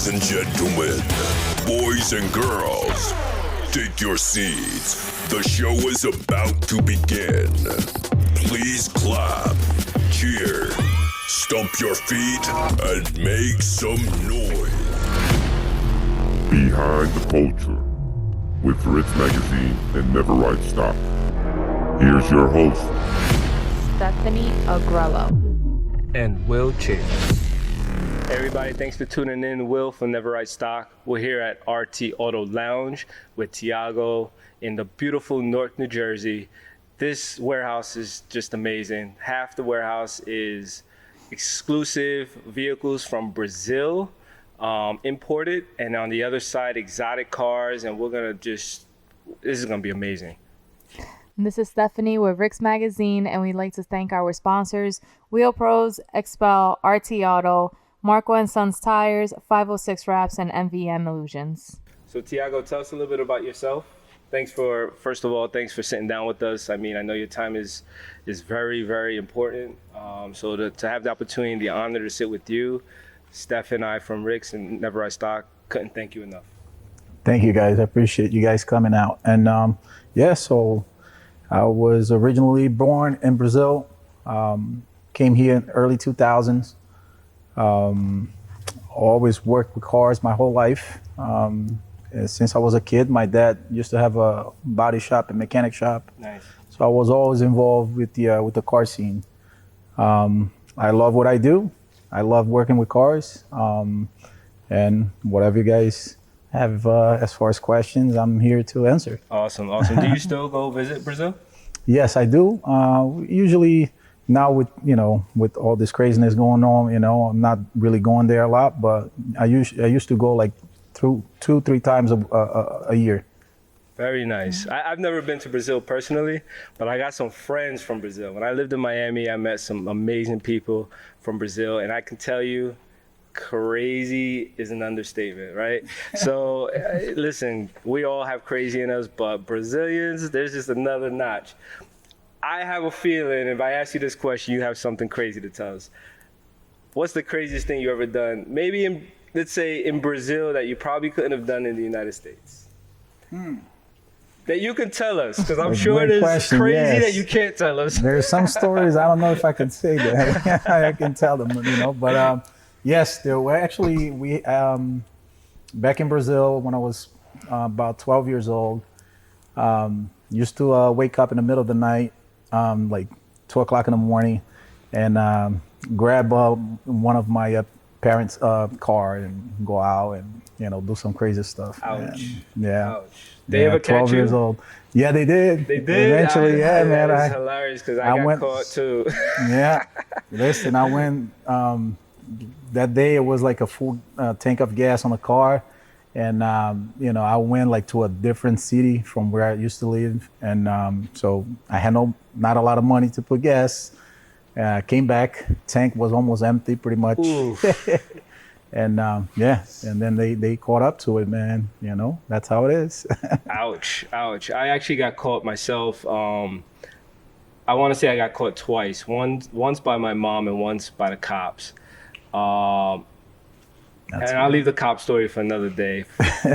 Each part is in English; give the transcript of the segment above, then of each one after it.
and gentlemen, boys and girls, take your seats. The show is about to begin. Please clap, cheer, stomp your feet, and make some noise. Behind the Culture with RIX Magazine and Never Write Stock. Here's your host, Stephanie Agrello and Will Chase. Hey everybody, thanks for tuning in. Will from Never Write Stock. We're here at RT Auto Lounge with Thiago in the beautiful Newark, New Jersey. This warehouse is just amazing. Half the warehouse is exclusive vehicles from Brazil, imported, and on the other side, exotic cars, and this is gonna be amazing. This is Stephanie with RIX Magazine, and we'd like to thank our sponsors, Wheel Pros, Expel, RT Auto, Marco & Sons Tires, 506 Wraps, and MVM Illusions. So Thiago, tell us a little bit about yourself. First of all, thanks for sitting down with us. I mean, I know your time is very, very important. So to have the opportunity, the honor to sit with you, Steph and I from RIX and Never Write Stock, couldn't thank you enough. Thank you guys. I appreciate you guys coming out. And so I was originally born in Brazil, came here in early 2000s. Always worked with cars my whole life. Since I was a kid, my dad used to have a body shop and mechanic shop. Nice. So I was always involved with the car scene. I love what I do. I love working with cars. And whatever you guys have as far as questions, I'm here to answer. Awesome. Do you still go visit Brazil? Yes, I do. Usually now with all this craziness going on, I'm not really going there a lot, but I used to go like 2-3 times a year. Very nice. I've never been to Brazil personally, but I got some friends from Brazil. When I lived in Miami, I met some amazing people from Brazil, and I can tell you, crazy is an understatement, right? So listen, we all have crazy in us, but Brazilians, there's just another notch. I have a feeling if I ask you this question, you have something crazy to tell us. What's the craziest thing you ever done? Maybe let's say in Brazil that you probably couldn't have done in the United States. That you can tell us, because I'm sure there's crazy that you can't tell us. There's some stories, I don't know if I can say that. I can tell them, but yes, there were actually, back in Brazil when I was about 12 years old, used to wake up in the middle of the night, like 2 o'clock in the morning, and grab one of my parents' car and go out and do some crazy stuff. Ouch. And, yeah. Ouch. They ever catch 12 you? years old. Yeah, they did. They did? Eventually, man. That's hilarious because I got caught too. Yeah. Listen, I went, that day it was like a full tank of gas on the car. And, I went like to a different city from where I used to live. And so I had not a lot of money to put gas. Came back, tank was almost empty pretty much. And and then they caught up to it, man. That's how it is. Ouch. I actually got caught myself. I want to say I got caught twice. Once by my mom and once by the cops. And I'll leave the cop story for another day.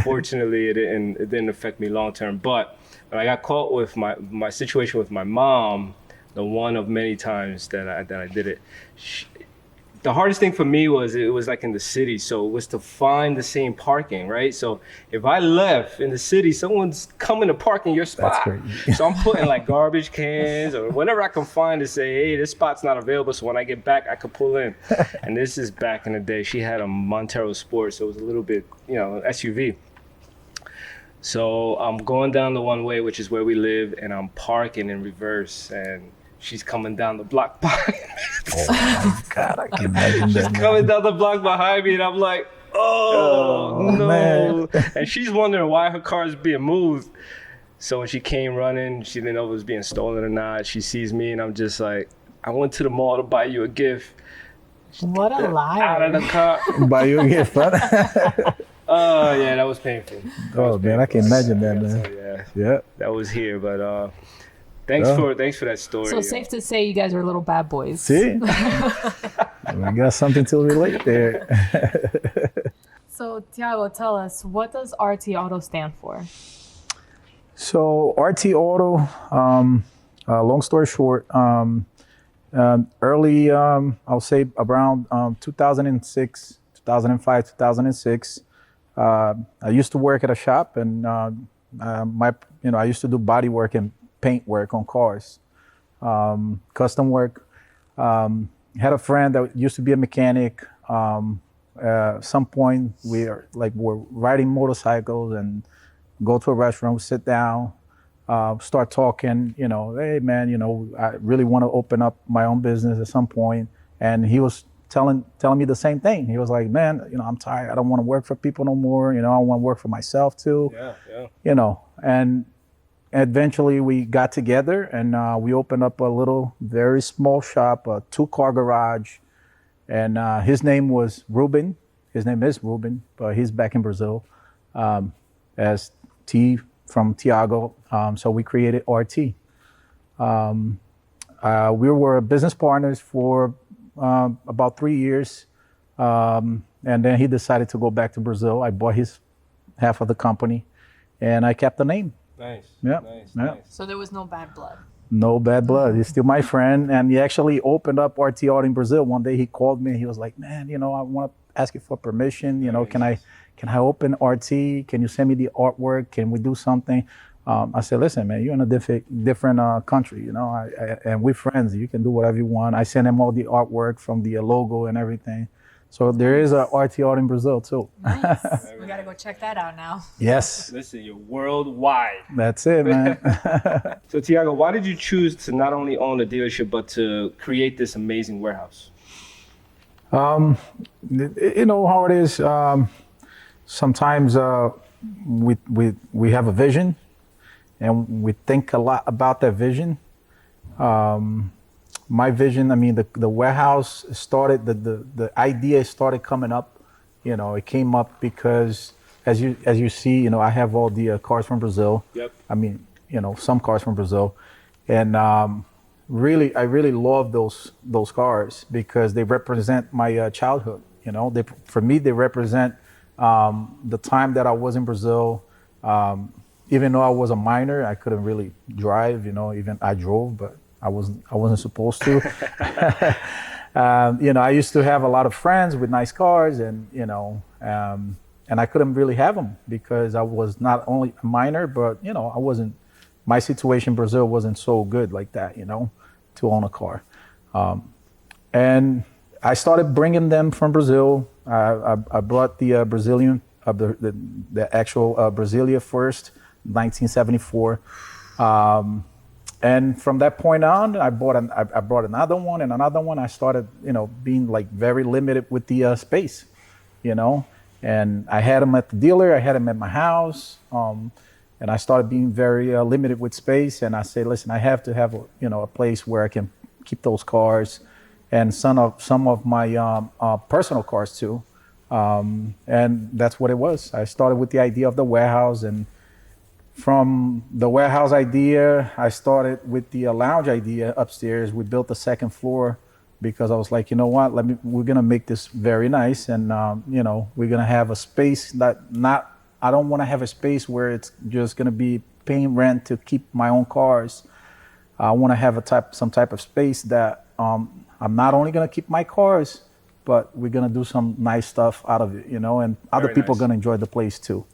Fortunately, it didn't affect me long term. But when I got caught with my situation with my mom, the one of many times that I did it. The hardest thing for me was it was like in the city, so it was to find the same parking, right? So if I left in the city, someone's coming to park in your spot. So I'm putting like garbage cans or whatever I can find to say, hey, this spot's not available, so when I get back, I could pull in. And this is back in the day. She had a Montero Sport, so it was a little bit, SUV. So I'm going down the one way, which is where we live, and I'm parking in reverse, and she's coming down the block behind me. Oh my God, I can imagine that. She's coming down the block behind me, and I'm like, oh no. Man. And she's wondering why her car is being moved. So when she came running, she didn't know if it was being stolen or not. She sees me, and I'm just like, I went to the mall to buy you a gift. What a liar. Out of the car. Buy you a gift, huh? Oh, yeah, that was painful. Man, I can imagine that, man. So, yeah. That was here, but thanks for that story. So safe to say you guys are little bad boys. See? We got something to relate there. So So, Thiago, tell us, what does RT Auto stand for? So RT Auto, long story short, early, I'll say around 2006, 2005, 2006, I used to work at a shop, and I used to do body work and paint work on cars, custom work. Had a friend that used to be a mechanic. Some point were riding motorcycles and go to a restaurant, sit down, start talking, hey man, I really want to open up my own business at some point. And he was telling me the same thing. He was like, man, I'm tired. I don't want to work for people no more. I want to work for myself too. Yeah. And eventually we got together and we opened up a little, very small shop, a 2-car garage. And his name was Ruben. His name is Ruben, but he's back in Brazil as T from Thiago. So we created RT. We were business partners for about 3 years. And then he decided to go back to Brazil. I bought his half of the company and I kept the name. Nice. Yeah. Nice. So there was no bad blood. No bad blood. He's still my friend. And he actually opened up RT Auto in Brazil. One day he called me. He was like, man, I want to ask you for permission. Nice. Can I open RT? Can you send me the artwork? Can we do something? I said, listen, man, you're in a different country, and we're friends. You can do whatever you want. I sent him all the artwork from the logo and everything. So there is a RT Auto in Brazil too. Nice. We got to go check that out now. Yes. Listen, you're worldwide. That's it, man. So Thiago, why did you choose to not only own a dealership, but to create this amazing warehouse? You know how it is. Sometimes we have a vision, and we think a lot about that vision. My vision, the warehouse started, the idea started coming up. It came up because as you see, I have all the cars from Brazil. Yep. Some cars from Brazil, and I really love those cars because they represent my childhood. For me, they represent the time that I was in Brazil. Even though I was a minor, I couldn't really drive. Even I drove, but I wasn't supposed to. I used to have a lot of friends with nice cars, and I couldn't really have them because I was not only a minor, but I wasn't. My situation in Brazil wasn't so good like that, to own a car. And I started bringing them from Brazil. I brought the Brazilian, the actual Brasilia first, 1974. And from that point on, I brought another one and another one. I started, being very limited with the space, and I had them at the dealer. I had them at my house. And I started being very limited with space. And I said, listen, I have to have a place where I can keep those cars and some of my personal cars too. And that's what it was. I started with the idea of the warehouse, and from the warehouse idea, I started with the lounge idea upstairs. We built the second floor because I was like, you know what, we're gonna make this very nice, and we're gonna have a space I don't want to have a space where it's just gonna be paying rent to keep my own cars. I want to have some type of space that I'm not only gonna keep my cars, but we're gonna do some nice stuff out of it, and other people are gonna enjoy the place too.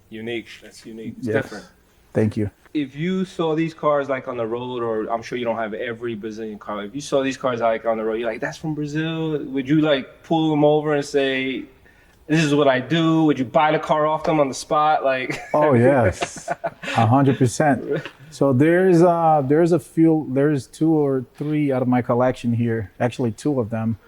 Unique. That's unique. It's Yes. different. Thank you. If you saw these cars on the road, or I'm sure you don't have every Brazilian car. If you saw these cars on the road, you're like, that's from Brazil. Would you pull them over and say, this is what I do? Would you buy the car off them on the spot? Oh yes, 100%. So there's there's 2 or 3 out of my collection here. Actually, 2 of them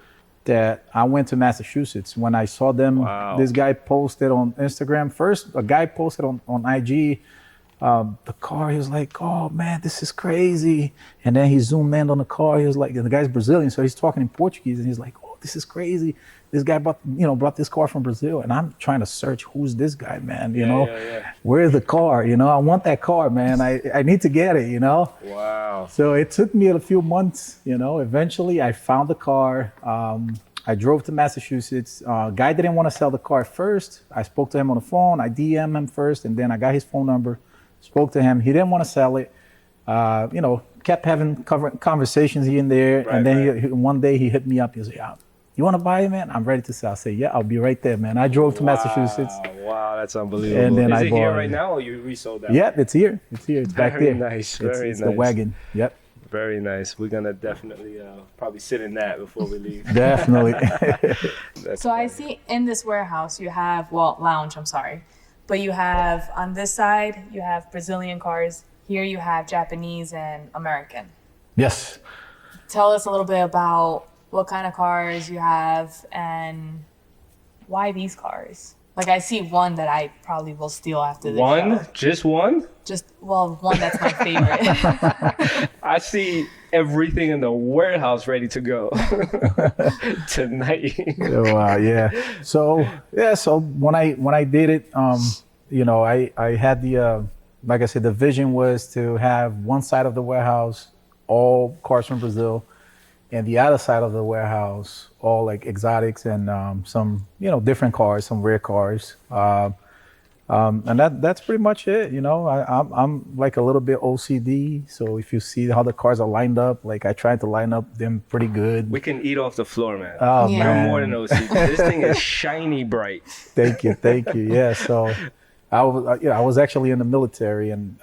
that I went to Massachusetts when I saw them. Wow. This guy posted on Instagram. First, a guy posted on IG the car. He was like, oh man, this is crazy. And then he zoomed in on the car. He was like, the guy's Brazilian, so he's talking in Portuguese, and he's like, oh, this is crazy. This guy brought this car from Brazil, and I'm trying to search who's this guy, man. Yeah. Where's the car? I want that car, man. I need to get it. Wow. So it took me a few months. Eventually I found the car. I drove to Massachusetts. Guy didn't want to sell the car first. I spoke to him on the phone. I DM him first, and then I got his phone number. Spoke to him. He didn't want to sell it. Kept having conversations here and there. Right, and then one day he hit me up. He was like, "You want to buy it, man? I'm ready to sell." I said, "Yeah, I'll be right there, man." I drove to Massachusetts. Wow, that's unbelievable. And then Is I it here bought right it. now, or you resold that? Yeah, it's here. It's back Very there. nice. It's Very nice. the wagon. Yep. Very nice. We're gonna definitely probably sit in that before we leave. Definitely. So I see in this warehouse you have, lounge, I'm sorry. But you have, on this side, you have Brazilian cars. Here you have Japanese and American. Yes. Tell us a little bit about what kind of cars you have and why these cars. Like, I see one that I probably will steal after this One? show. Just one? One that's my favorite. I see everything in the warehouse ready to go tonight. Yeah. So when I did it, I had the like I said, the vision was to have one side of the warehouse all cars from Brazil, and the other side of the warehouse all like exotics and some different cars, some rare cars. And that's pretty much it. I'm like a little bit OCD. So if you see how the cars are lined up, like I tried to line up them pretty good. We can eat off the floor, man. Oh, Yeah. You're man. more than OCD. This thing is shiny bright. Thank you. Yeah. So I was actually in the military, and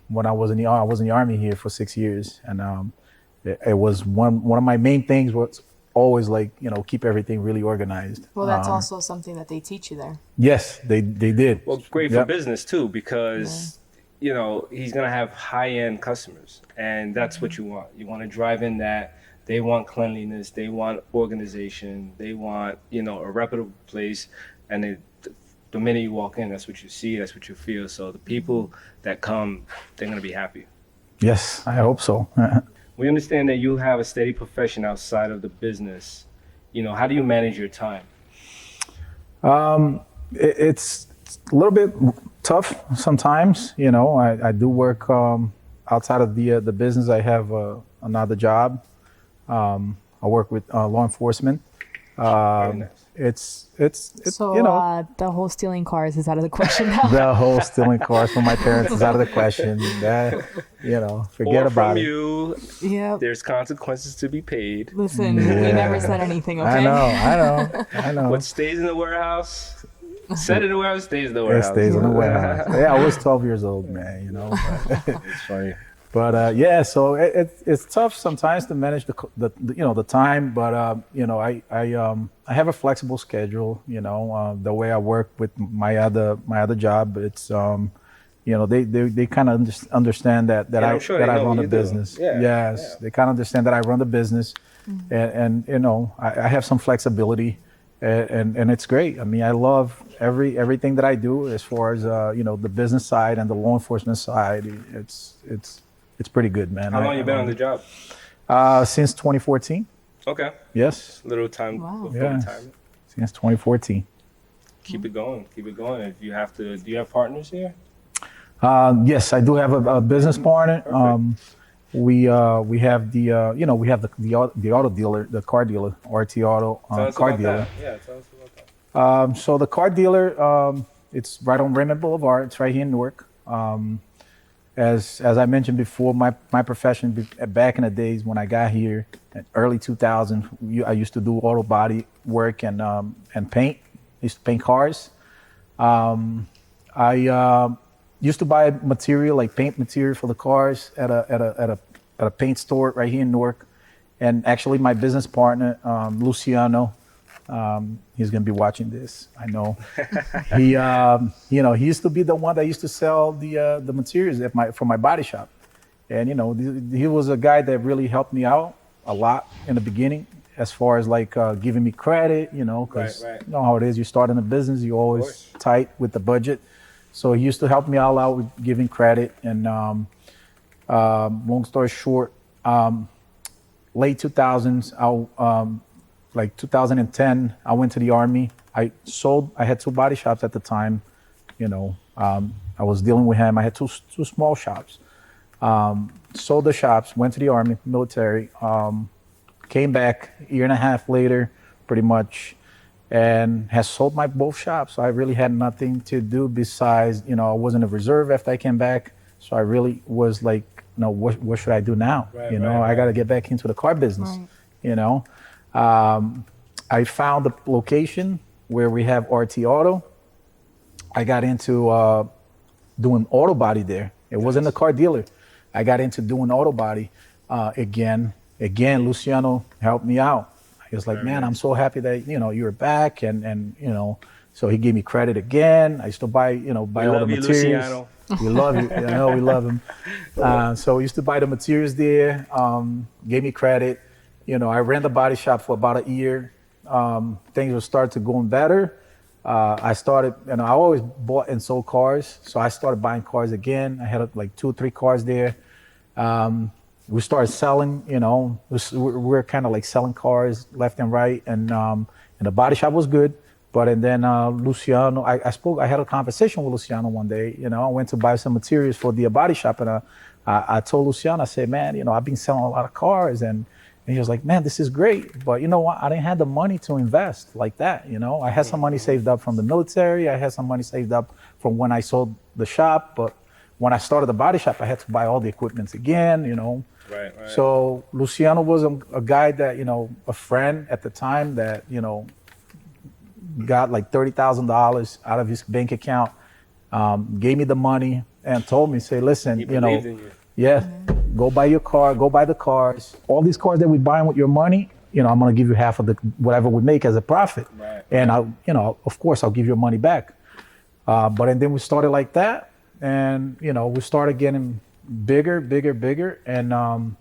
when I was in the Army here for 6 years, and it was one of my main things was always like keep everything really organized. Well, that's also something that they teach you there. Yes, they did. Well, great for Yep. business too, because he's gonna have high-end customers, and that's what you want. You want to drive in that. They want cleanliness. They want organization. They want a reputable place, and the minute you walk in, that's what you see. That's what you feel. So the people that come, they're gonna be happy. Yes, I hope so. We understand that you have a steady profession outside of the business. How do you manage your time? It's a little bit tough sometimes. I do work outside of the business. I have another job. I work with law enforcement. Very nice. It's So the whole stealing cars is out of the question now. the whole stealing cars from my parents is out of the question. That forget Or about from it. you, Yep. there's consequences to be paid. Listen, we never said anything, okay? I know. What stays in the warehouse, said in the warehouse, stays in the It warehouse. stays in the warehouse. Yeah, I was 12 years old, man. But, It's funny. so it's tough sometimes to manage the time. But I have a flexible schedule. The way I work with my other job, it's they kind of understand that I'm sure they I know run you a do. business. Yeah, Yes, yeah. they kind of understand that I run the business, and I have some flexibility. And it's great. I mean, I love everything that I do as far as the business side and the law enforcement side. It's pretty good, man. How long you been on the job? Since 2014. Okay. Yes, Little time Wow. before Yes. retirement. since 2014. Keep it going. Keep it going. If you have to, do you have partners here? Yes, I do have a business partner. We have the auto dealer, the car dealer, RT Auto Tell us car about dealer. that. Yeah, tell us about that. So the car dealer, it's right on Raymond Boulevard. It's right here in Newark. As I mentioned before, my profession back in the days when I got here, in early 2000, I used to do auto body work and paint. I used to paint cars. I used to buy material like paint material for the cars at a paint store right here in Newark. And actually, my business partner, Luciano, he's gonna be watching this. I know. He used to be the one that used to sell the materials for my body shop, and he was a guy that really helped me out a lot in the beginning, as far as like giving me credit, because Right. you know how it is. You start in a business, you're always tight with the budget. So he used to help me all out with giving credit. And long story short, late 2000s, like 2010, I went to the Army. I had two body shops at the time. I was dealing with him. I had two small shops. Sold the shops, went to the Army, military, came back a year and a half later, pretty much, and has sold my both shops. So I really had nothing to do besides, I wasn't a reserve after I came back. So I really was like, what should I do now? Right, I got to get back into the car business. I found the location where we have RT Auto. I got into doing auto body there. It wasn't a car dealer. I got into doing auto body again. Luciano helped me out. He was like, man, I'm so happy that, you're back. And so he gave me credit again. I used to buy all the materials. Luciano. We love you. I know we love him. So we used to buy the materials there, gave me credit. I ran the body shop for about a year. Things would start to going better. I started, I always bought and sold cars. So I started buying cars again. I had like 2 or 3 cars there. We started selling, we're kind of like selling cars left and right. And the body shop was good. And then Luciano, I had a conversation with Luciano one day. I went to buy some materials for the body shop. And I told Luciano, I said, man, I've been selling a lot of cars. And he was like, man, this is great. But you know what? I didn't have the money to invest like that. I had some money saved up from the military. I had some money saved up from when I sold the shop. But when I started the body shop, I had to buy all the equipment again, Right. So Luciano was a guy that, a friend at the time that, got like $30,000 out of his bank account, gave me the money and told me, say, listen, He believed in you. Yeah, go buy your car, go buy the cars. All these cars that we buying with your money, I'm going to give you half of whatever we make as a profit. Right. And of course, I'll give your money back. And then we started like that. And, we started getting bigger. And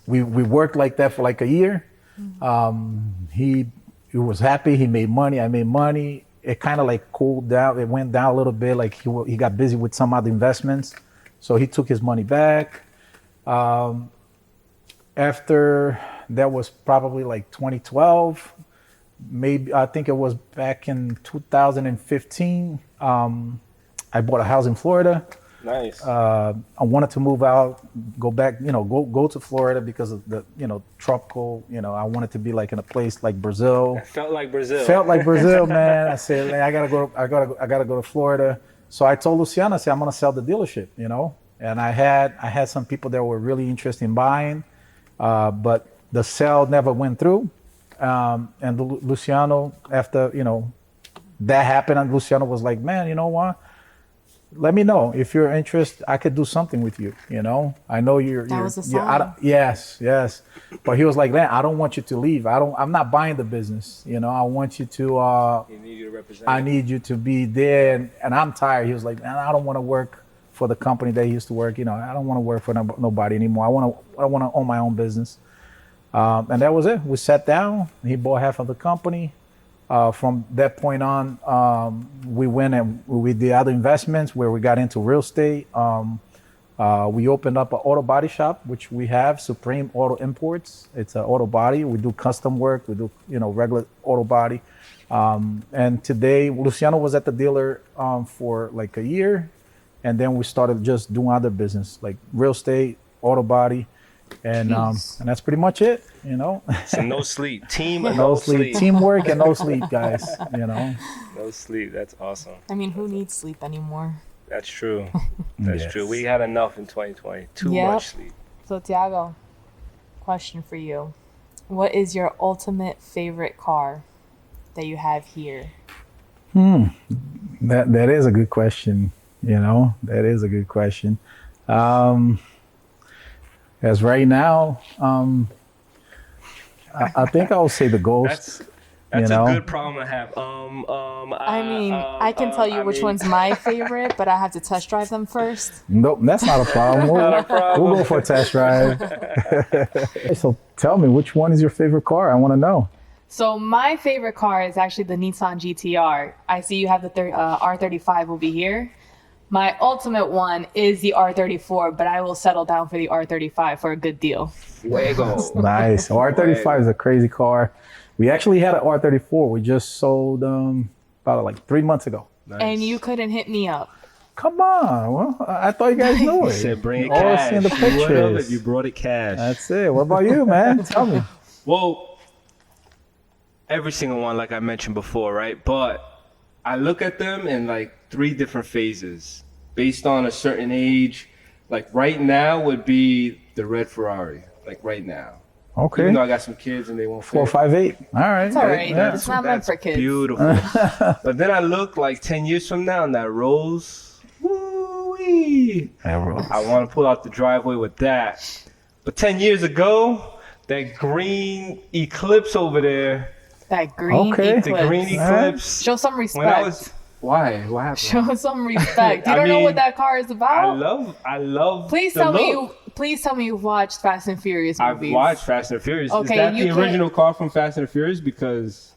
we worked like that for like a year. He was happy. He made money. I made money. It kind of like cooled down. It went down a little bit. Like he got busy with some other investments. So he took his money back. After that was probably like 2012. Maybe I think it was back in 2015. I bought a house in Florida. Nice. I wanted to move out, go back, go to Florida because of the, tropical, I wanted to be like in a place like Brazil. Felt like Brazil, man. I said, I gotta go to Florida. So I told Luciana, I said, I'm gonna sell the dealership, and I had some people that were really interested in buying, but the sale never went through. And Luciano, after, that happened, and Luciano was like, man, you know what? Let me know if you're interested. I could do something with you. I know That was a sign. Yes. But he was like, man, I don't want you to leave. I'm not buying the business. I want you to. He need you to represent. I need you to be there, and I'm tired. He was like, man, I don't want to work for the company that he used to work. I don't want to work for nobody anymore. I want to own my own business. And that was it. We sat down. He bought half of the company. From that point on, we went and we did other investments where we got into real estate. We opened up an auto body shop, which we have, Supreme Auto Imports. It's an auto body. We do custom work. We do, regular auto body. And today, Luciano was at the dealer for like a year. And then we started just doing other business, like real estate, auto body. And that's pretty much it, So no sleep. No sleep. Teamwork and no sleep, guys, No sleep. That's awesome. I mean, who needs sleep anymore? That's true. That's true. We had enough in 2020. Too much sleep. So, Thiago, question for you. What is your ultimate favorite car that you have here? That is a good question. That is a good question. As right now, I think I'll say the Ghost. That's a good problem to have. I can tell you which one's my favorite, but I have to test drive them first. Nope, that's not a problem. We'll go for a test drive. So tell me, which one is your favorite car? I want to know. So my favorite car is actually the Nissan GT-R. I see you have the R35 will be here. My ultimate one is the R34, but I will settle down for the R35 for a good deal. Fuego. Nice. R35 is a crazy car. We actually had an R34. We just sold about like 3 months ago. Nice. And you couldn't hit me up. Come on. Well, I thought you guys knew it. He said bring it All cash. seeing the pictures. You brought it cash. That's it. What about you, man? Tell me. Well, every single one, like I mentioned before, right? But I look at them in like 3 different phases based on a certain age. Like right now would be the red Ferrari, like right now. Okay. Even though I got some kids and they won't fit. 458. All right. It's all right. Yeah. It's not meant for kids. Beautiful. But then I look like 10 years from now and that Rolls, woo-wee. I want to pull out the driveway with that. But 10 years ago, that green Eclipse over there. That green Okay. Eclipse. The green Eclipse. Show some respect. When I was, why? What happened? Show some respect. You I don't know mean, what that car is about? I love Please the tell me look. you've watched Fast and Furious I've movies. watched Fast and Furious. Okay, Is that you the can't- original car from Fast and Furious? Because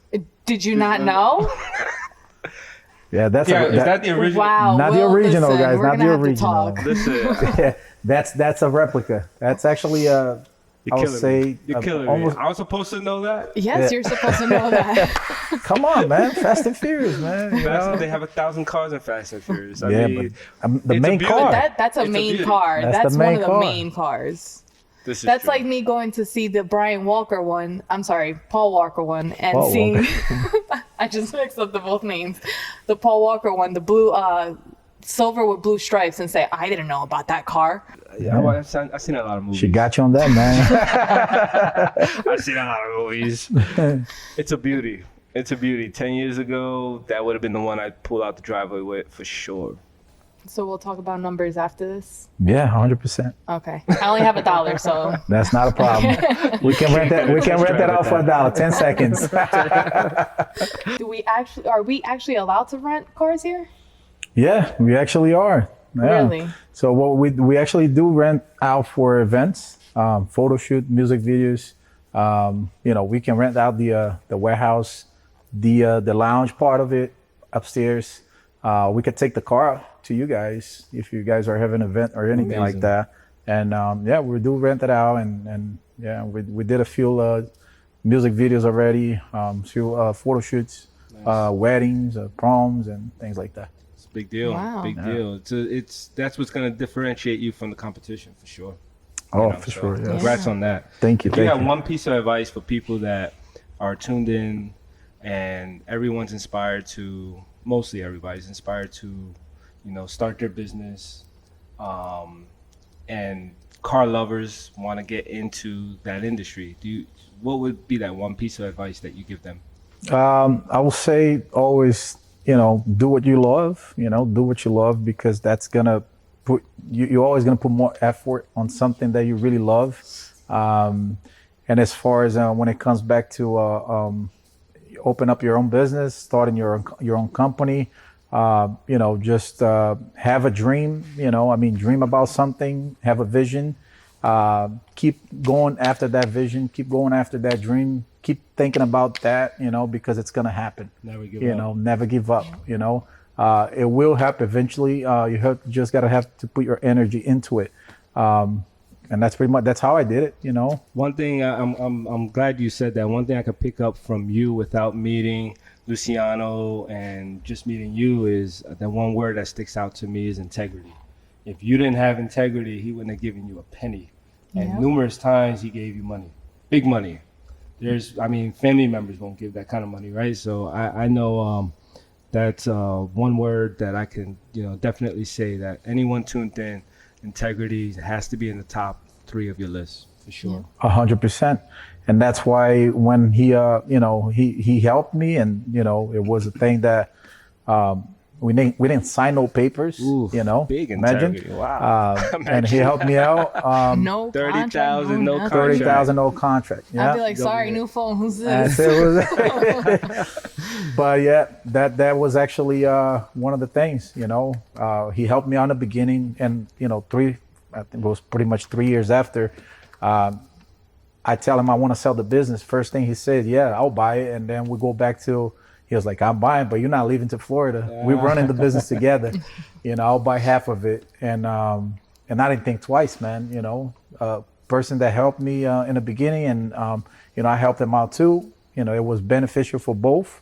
Did you not know? Yeah, that's yeah, is that the original? Wow. Not the well, original, listen, guys, we're not gonna the have to original. talk. Listen, that's a replica. That's actually you're I would killing say me. You're killing almost. me. I was supposed to know that. Yes, Yeah. you're supposed to know that. Come on, man, Fast and Furious, man. You know? They have 1,000 cars in Fast and Furious. I Yeah, mean, but the it's a main beauty. car. That's a It's a main beauty. car. That's That's the one main of the car. main cars. this is That's true. like me going to see the Brian Walker one. I'm sorry, Paul Walker one, and Paul seeing. Walker. I just mixed up the both names. The Paul Walker one, the blue, silver with blue stripes, and say, I didn't know about that car. Yeah, I've seen a lot of movies. She got you on that, man. I've seen a lot of movies. It's a beauty. It's a beauty. 10 years ago, that would have been the one I'd pull out the driveway with for sure. So we'll talk about numbers after this. Yeah, 100%. Okay. I only have $1, so That's not a problem. We can rent that. We can rent that out for $1. 10 seconds. are we actually allowed to rent cars here? Yeah, we actually are. Yeah. Really? So what we actually do rent out for events, photo shoot, music videos. We can rent out the warehouse, the lounge part of it upstairs. We could take the car to you guys if you guys are having an event or anything like Amazing. that. And we do rent it out, and we did a few music videos already, few photo shoots, weddings, proms, and things like that. It's a big deal. Wow. Big deal. That's what's going to differentiate you from the competition for sure. Oh, You know, for so sure. Yes. Congrats on that. Thank you. If you Thank have you. one piece of advice for people that are tuned in and everyone's inspired to, mostly everybody's inspired to, start their business, and car lovers want to get into that industry, what would be that one piece of advice that you give them? I will say always, do what you love, do what you love, because that's going to put, you're always going to put more effort on something that you really love. And as far as when it comes back to open up your own business, starting your own company, just have a dream, dream about something, have a vision, keep going after that vision, keep going after that dream, keep thinking about that, because it's going to happen. Never give up. Never give up, it will happen eventually. You just got to have to put your energy into it. And that's how I did it, One thing I'm glad you said that. One thing I could pick up from you without meeting Luciano and just meeting you is that one word that sticks out to me is integrity. If you didn't have integrity, he wouldn't have given you a penny. And Yeah. numerous times he gave you money, big money. Family members won't give that kind of money, right? So I know that's one word that I can, definitely say that anyone tuned in, integrity has to be in the top 3 of your list for sure. 100%. And that's why when he helped me, and, it was a thing that we didn't sign no papers, Ooh, big imagine. integrity. Wow. And he helped me out. No 30,000, no nothing. contract. 30,000 no contract. I'd Yeah. be like, sorry, new phone. Who's And this? so it was, but yeah, that was actually one of the things. He helped me on the beginning, and I think it was pretty much 3 years after. I tell him I want to sell the business. First thing he said, yeah, I'll buy it. And then we go back to, he was like, I'm buying, but you're not leaving to Florida. We're running the business together. I'll buy half of it. And I didn't think twice, man. Person that helped me in the beginning, and I helped him out too. It was beneficial for both.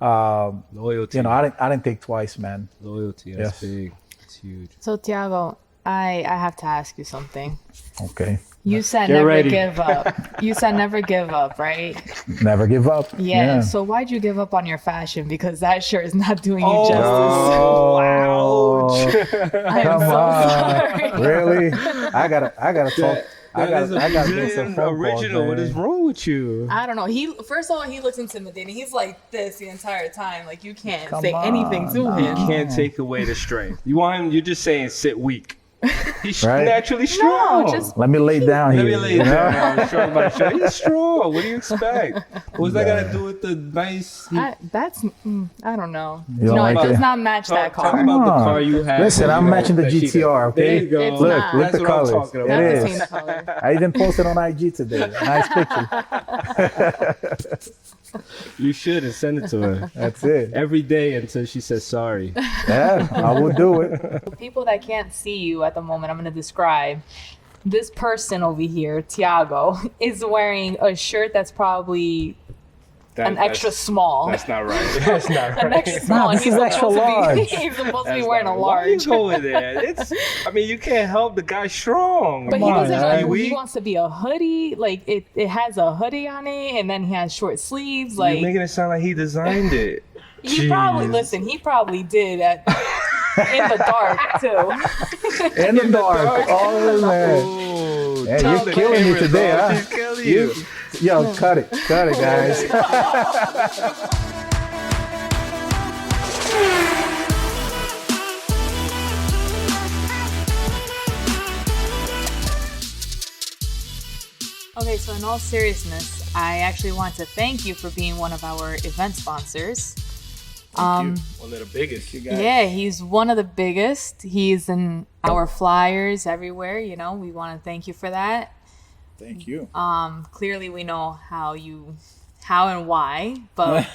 Loyalty. I didn't think twice, man. Loyalty. That's Yes. big. It's huge. So, Thiago, I have to ask you something. Okay. You said Get never ready. give up. You said never give up, right? Never give up. Yeah. So why'd you give up on your fashion? Because that shirt is not doing you justice. Oh, I am come so on. sorry. Really? I gotta talk. I That is a gotta do Brazilian some phone calls, original. What man. is wrong with you? I don't know. First of all, he looks intimidating. He's like this the entire time. Like you can't Come say anything to on, him. Can't take away the strength. You want him? You're just saying sit weak. He's Right. naturally strong. just Let me lay down Let here. me lay you know? down. I'm strong by the show. He's strong. What do you expect? What's that got to do with the nice? I don't know. You don't No, like it does it? not match that Talk car. about the on. car you have. Listen, I'm matching the that she GTR, got. There okay? you go. It's Look, not. look That's the what I'm colors. talking It about. That's the is. same color. I even posted on IG today. Nice picture. You should and send it to her That's it. every day until she says sorry. Yeah, I will do it. People that can't see you at the moment, I'm going to describe. This person over here, Thiago, is wearing a shirt that's probably an extra small. That's not right. That's not right. An extra small. this He's is extra supposed to be- large. He's supposed to be That's wearing not a right. Why you large. going there? I mean, you can't help the guy strong. But he Come on, doesn't man. know. He wants to be a hoodie. Like it has a hoodie on it, and then he has short sleeves. You're Like making it sound like he designed it. he probably Jeez. He probably did in the dark too. In the dark. Oh, man. Oh, Yeah, tell you're the killing me cameras, today, bro. huh? She's killing you. Yo, cut it, guys. Okay, so in all seriousness, I actually want to thank you for being one of our event sponsors. One of the biggest. Yeah, he's one of the biggest. He's in our flyers everywhere, you know. We want to thank you for that. Thank you. Clearly we know how and why, but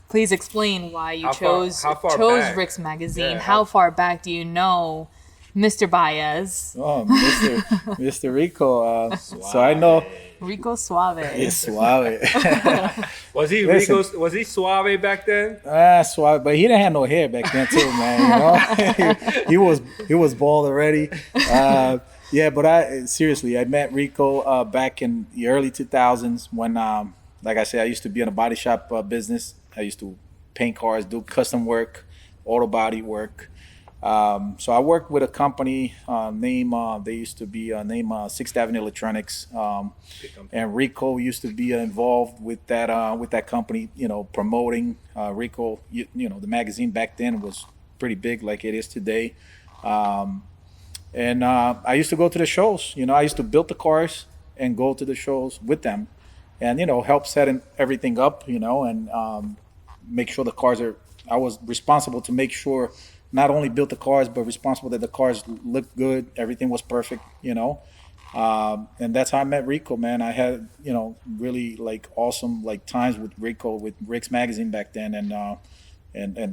please explain why you How chose far back? RIX Magazine. Yeah, how far back do you know Mr. Baez? Oh, Mr. Rico. So I know Rico Suave. it's suave. Was he Listen. was he suave back then? Suave, but he didn't have no hair back then too, man. You know? he was bald already. Yeah, but I met Rico back in the early 2000s when, like I said, I used to be in a body shop business. I used to paint cars, do custom work, auto body work. So I worked with a company named 6th Avenue Electronics, and Rico used to be involved with that company. You know, promoting Rico. You know, the magazine back then was pretty big, like it is today. And I used to go to the shows. You know, I used to build the cars and go to the shows with them, and help setting everything up. And make sure the cars are. I was responsible to make sure. Not only built the cars, but responsible that the cars looked good, everything was perfect, and that's how I met Rico, man. I had, really like awesome like times with Rico with RIX Magazine back then, and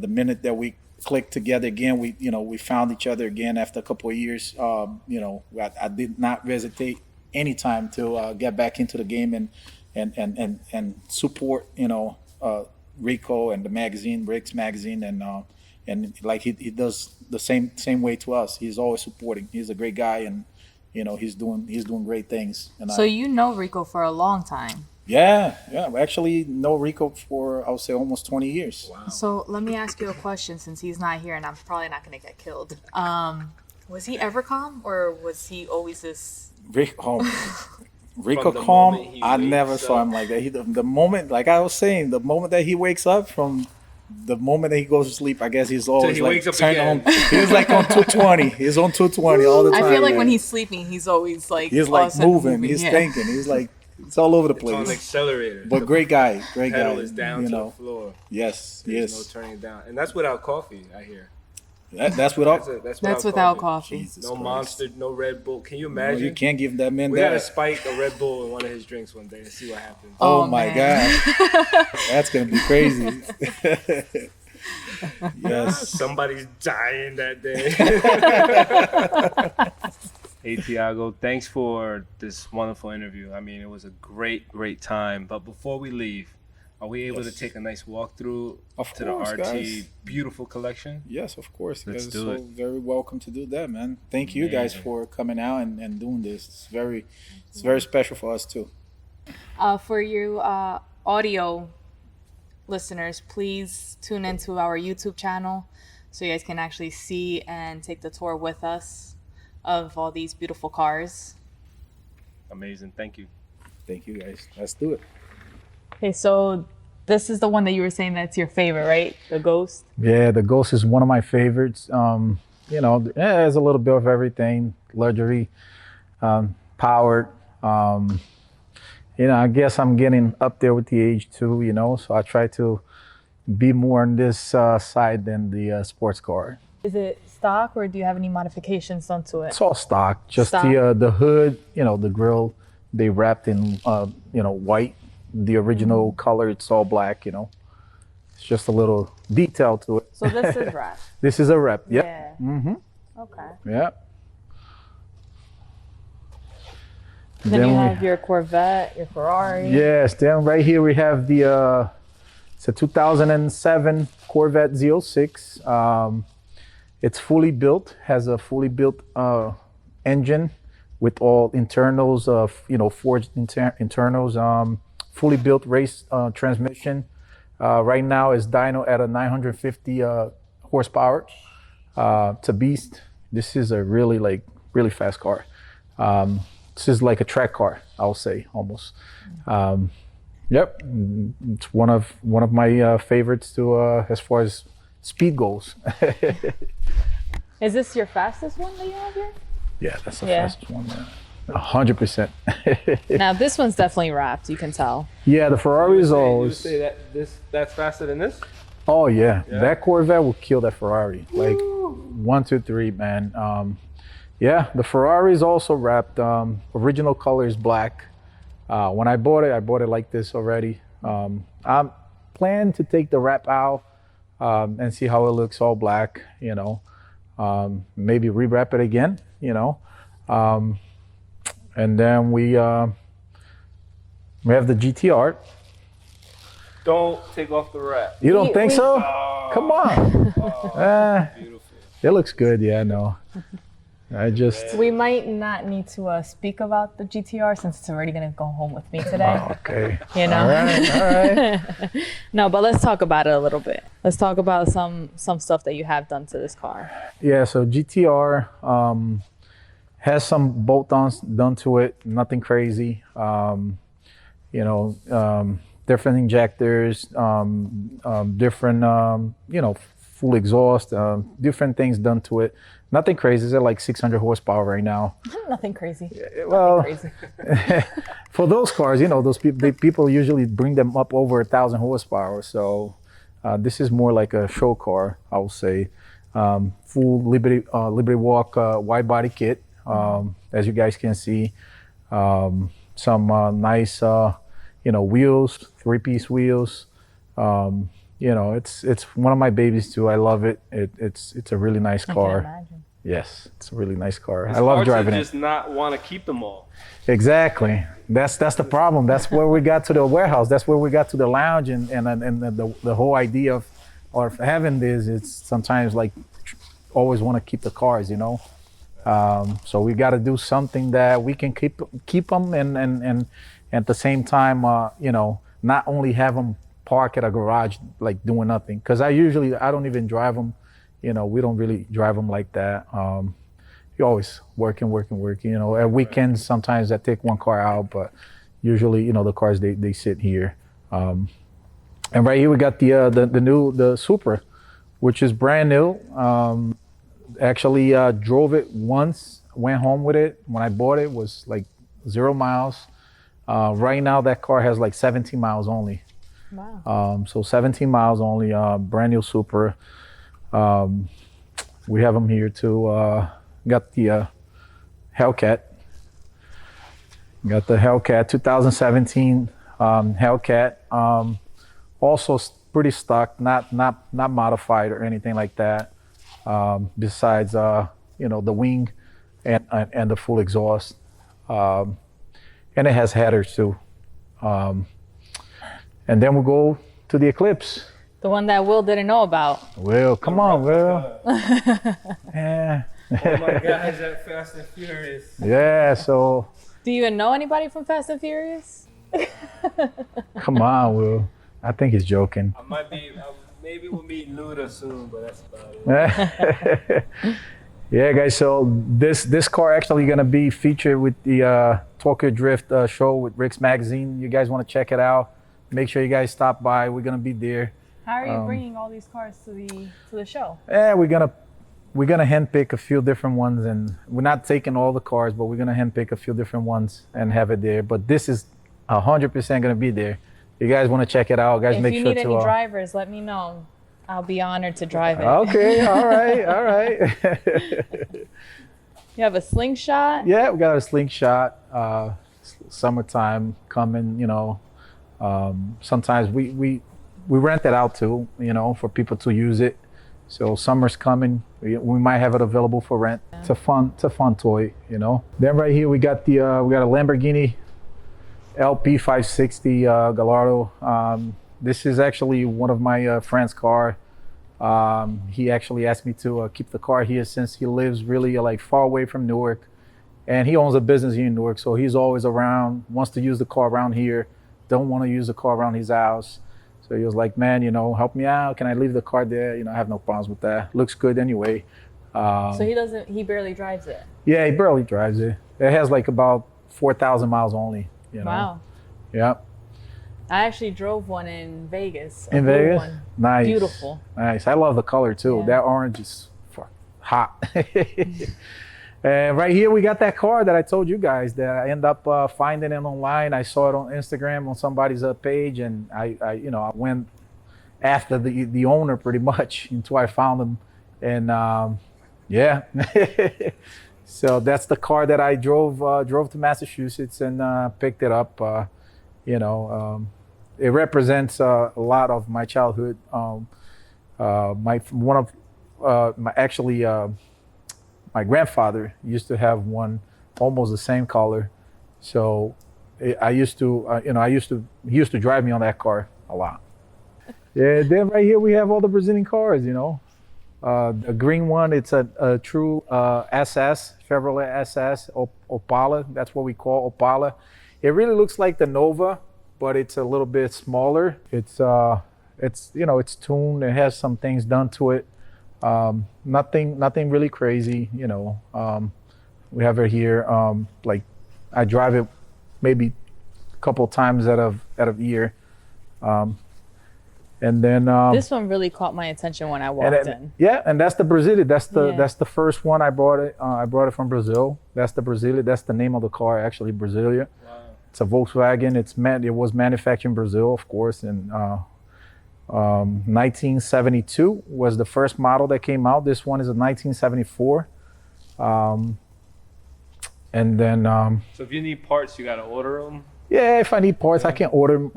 the minute that we clicked together again, we found each other again after a couple of years. I did not hesitate any time to get back into the game and support, Rico and the magazine, RIX Magazine, and like he does the same way to us. He's always supporting. He's a great guy, and he's doing great things. And So you know Rico for a long time. yeah. I actually know Rico for I would say almost 20 years. Wow. So let me ask you a question since he's not here and I'm probably not going to get killed. Was he ever calm or was he always this? Rico From the calm. moment he I wakes never saw up. him like that. The moment, like I was saying, the moment that he wakes up from. The moment that he goes to sleep, I guess he's always he like wakes up turned again. on. He's like on 220. He's on 220 all the time. I feel like man. when he's sleeping, he's always like He's all of like a sudden moving. He's yeah. thinking. He's like it's all over the It's on place. accelerator. But great guy, Pedal is down you to know. the floor. Yes, There's yes. no turning down, and that's without coffee. I hear. That's what all. That's without coffee. Jesus No Christ. Monster, no Red Bull. Can you No, imagine? you can't give that man We gotta that. spike a Red Bull in one of his drinks one day and see what happens. Oh, Oh, my man. God, that's gonna be crazy. Yes. Somebody's dying that day. Hey, Thiago, thanks for this wonderful interview. I mean, it was a great time. But before we leave, Are we able to take a nice walkthrough to the RT guys. beautiful collection? Yes, of course. You Let's guys do are it. so very welcome to do that, man. Thank you guys for coming out and doing this. It's very special for us too. For you audio listeners, please tune into our YouTube channel so you guys can actually see and take the tour with us of all these beautiful cars. Amazing. Thank you. Thank you guys. Let's do it. Okay, so this is the one that you were saying that's your favorite, right? The Ghost? Yeah, the Ghost is one of my favorites. You know, it has a little bit of everything, luxury, powered. You know, I guess I'm getting up there with the age too, you know, so I try to be more on this side than the sports car. Is it stock or do you have any modifications done to it? It's all stock, just Stock? the hood, you know, the grill, they wrapped in, you know, white. The original color, it's all black, you know. It's just a little detail to it. So this is wrap. This is a rep, yep. Yeah. Mm-hmm. Okay. Yep. Then you have your Corvette, your Ferrari. Yes, then right here we have the, it's a 2007 Corvette Z06. It's fully built, has a fully built engine with all internals of, you know, forged internals. Fully built race transmission. Right now is dyno at a 950 horsepower. It's a beast. This is a really fast car. This is like a track car, I'll say, almost. Yep, it's one of my favorites to as far as speed goes. Is this your fastest one that you have here? Yeah, that's the fastest one. Yeah. 100%. Now this one's definitely wrapped, you can tell. Yeah, the Ferrari is You always. say that's faster than this? Oh yeah, that Corvette will kill that Ferrari. Like 1, 2, 3, man. Yeah, the Ferrari is also wrapped. Original color is black. When I bought it like this already. I'm planning to take the wrap out and see how it looks all black. You know, maybe rewrap it again. You know. And then we have the GTR. Don't take off the wrap. You don't think so? Oh. Come on. Beautiful. It looks good. Yeah, no. I just. We might not need to speak about the GTR since it's already gonna go home with me today. Oh, okay. You know. All right. No, but let's talk about it a little bit. Let's talk about some stuff that you have done to this car. Yeah. So GTR has some bolt-ons done to it. Nothing crazy. You know, different injectors, different, you know, full exhaust, different things done to it. Nothing crazy. It's at like 600 horsepower right now. Nothing crazy. Well, Nothing crazy. for those cars, you know, those people usually bring them up over 1,000 horsepower. So this is more like a show car, I would say. Full Liberty Walk wide body kit, as you guys can see. Some nice, you know, wheels, 3-piece wheels. You know, it's one of my babies too. I love it. It's a really nice car. I can imagine. Yes, it's a really nice car. It's I love hard driving to it. just not want to keep them all. Exactly. That's the problem. That's where we got to the warehouse. That's where we got to the lounge, and the whole idea of having this is sometimes like always want to keep the cars, you know. So we got to do something that we can keep them and at the same time, you know, not only have them park at a garage like doing nothing. Because I don't even drive them. You know, we don't really drive them like that. You're always working. You know, at weekends sometimes I take one car out, but usually, you know, the cars they sit here. And right here we got the Supra, which is brand new. Actually drove it once, went home with it. When I bought it was like 0 miles. Right now that car has like 17 miles only. Wow. So 17 miles only, brand new Supra. We have them here too. Got the Hellcat. Got the Hellcat 2017 Hellcat. Also pretty stock, not modified or anything like that. Besides, you know, the wing and the full exhaust. And it has headers too. and then we'll go to the Eclipse. The one that Will didn't know about. Will, come on, Will. Yeah. All my guys at Fast and Furious. Yeah, so Do you even know anybody from Fast and Furious? come on, Will. I think he's joking. I might be, maybe we'll meet Luda soon, but that's about it. Yeah, guys. So this car actually gonna be featured with the Tokyo Drift show with RIX Magazine. You guys want to check it out? Make sure you guys stop by. We're gonna be there. How are you bringing all these cars to the show? Yeah, we're gonna handpick a few different ones, and we're not taking all the cars, but we're gonna handpick a few different ones and have it there. But this is 100% gonna be there. You guys want to check it out, guys? If Make you sure need to. any drivers, let me know. I'll be honored to drive it. Okay, all right. You have a slingshot? Yeah, we got a slingshot. Summertime coming, you know. Sometimes we rent it out too, you know, for people to use it. So summer's coming. We might have it available for rent. Yeah. It's a fun toy, you know. Then right here we got a Lamborghini LP 560 Gallardo. This is actually one of my friend's car. He actually asked me to keep the car here since he lives really like far away from Newark, and he owns a business here in Newark, so he's always around, wants to use the car around here, don't want to use the car around his house. So he was like, man, you know, help me out. Can I leave the car there? You know, I have no problems with that. Looks good anyway. So he barely drives it? Yeah, he barely drives it. It has like about 4,000 miles only, you know. Wow. Yep. I actually drove one in Vegas. In Vegas? One. Nice. Beautiful. Nice. I love the color too. Yeah. That orange is hot. And right here we got that car that I told you guys that I end up finding it online. I saw it on Instagram on somebody's page, and I went after the owner pretty much until I found him. And yeah. So that's the car that I drove to Massachusetts and picked it up. It represents a lot of my childhood. My grandfather used to have one almost the same color, so he used to drive me on that car a lot. Yeah, then right here we have all the Brazilian cars. You know, the green one, it's a true SS, Chevrolet SS Opala. That's what we call Opala. It really looks like the Nova, but it's a little bit smaller. It's tuned. It has some things done to it. Nothing really crazy. You know, we have it here. Like I drive it maybe a couple times out of year. And then this one really caught my attention when I walked in. Yeah, and that's the Brasilia. That's the first one I brought it. I brought it from Brazil. That's the Brasilia. That's the name of the car, actually, Brasilia. Wow. It's a Volkswagen. It was manufactured in Brazil, of course, and 1972 was the first model that came out. This one is a 1974. And then so if you need parts, you gotta order them. Yeah, if I need parts, I can order.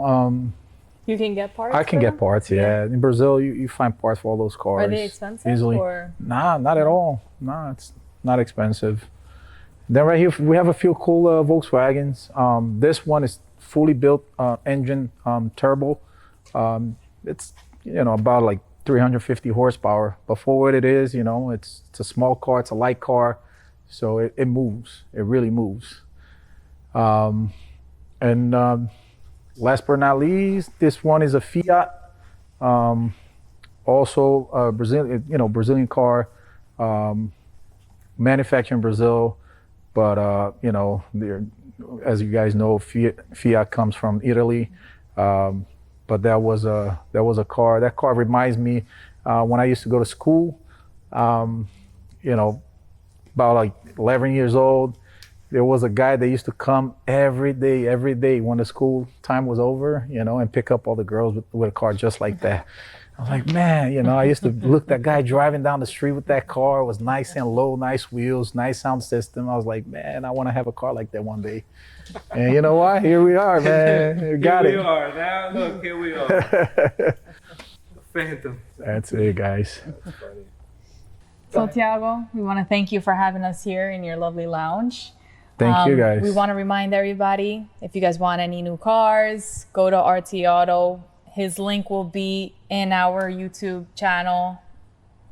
You can get parts. I can get parts. Yeah, in Brazil, you find parts for all those cars. Are they expensive? Easily. Or? Nah, not at all. Nah, it's not expensive. Then right here we have a few cool Volkswagens. This one is fully built engine, turbo. It's about like 350 horsepower. But for what it is, it's a small car. It's a light car, so it moves. It really moves. Last but not least, this one is a Fiat. Also a Brazilian car, manufactured in Brazil. But as you guys know, Fiat comes from Italy. But that was a car. That car reminds me when I used to go to school. About like 11 years old. There was a guy that used to come every day when the school time was over, and pick up all the girls with a car just like that. I was like, man, I used to look that guy driving down the street with that car. It was nice and low, nice wheels, nice sound system. I was like, man, I want to have a car like that one day. And you know what? Here we are, man. We got it. Here we are. Now look, here we are. Phantom. That's it, guys. So Thiago, we want to thank you for having us here in your lovely lounge. Thank you guys. We want to remind everybody, if you guys want any new cars, go to RT Auto. His link will be in our YouTube channel.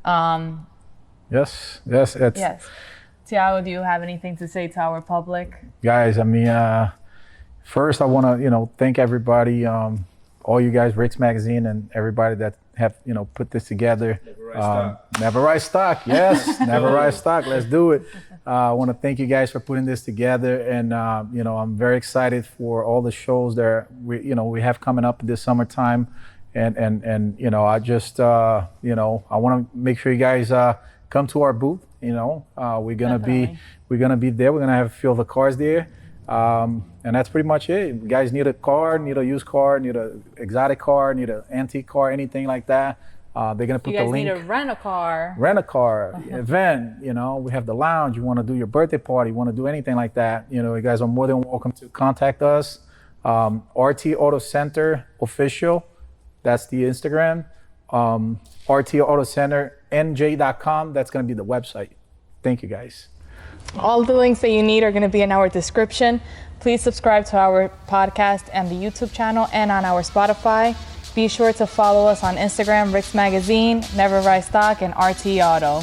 Yes. Yes. Thiago, do you have anything to say to our public? Guys, I mean, first I want to, thank everybody, all you guys, RIX Magazine, and everybody that have, put this together. Never write stock. Yes, never write stock. Let's do it. I want to thank you guys for putting this together, and I'm very excited for all the shows that we have coming up this summertime, and I just I want to make sure you guys come to our booth. We're gonna be there. We're gonna have a few of the cars there. And that's pretty much it. You guys need a car, need a used car, need an exotic car, need an antique car, anything like that. They're gonna put the link. You guys need to rent a car. Rent a car, event. We have the lounge. You want to do your birthday party, you want to do anything like that. You guys are more than welcome to contact us. RT Auto Center official. That's the Instagram. RT Auto Center NJ.com. That's gonna be the website. Thank you guys. All the links that you need are going to be in our description. Please subscribe to our podcast and the YouTube channel and on our Spotify. Be sure to follow us on Instagram, RIX Magazine, Never Write Stock, and RT Auto.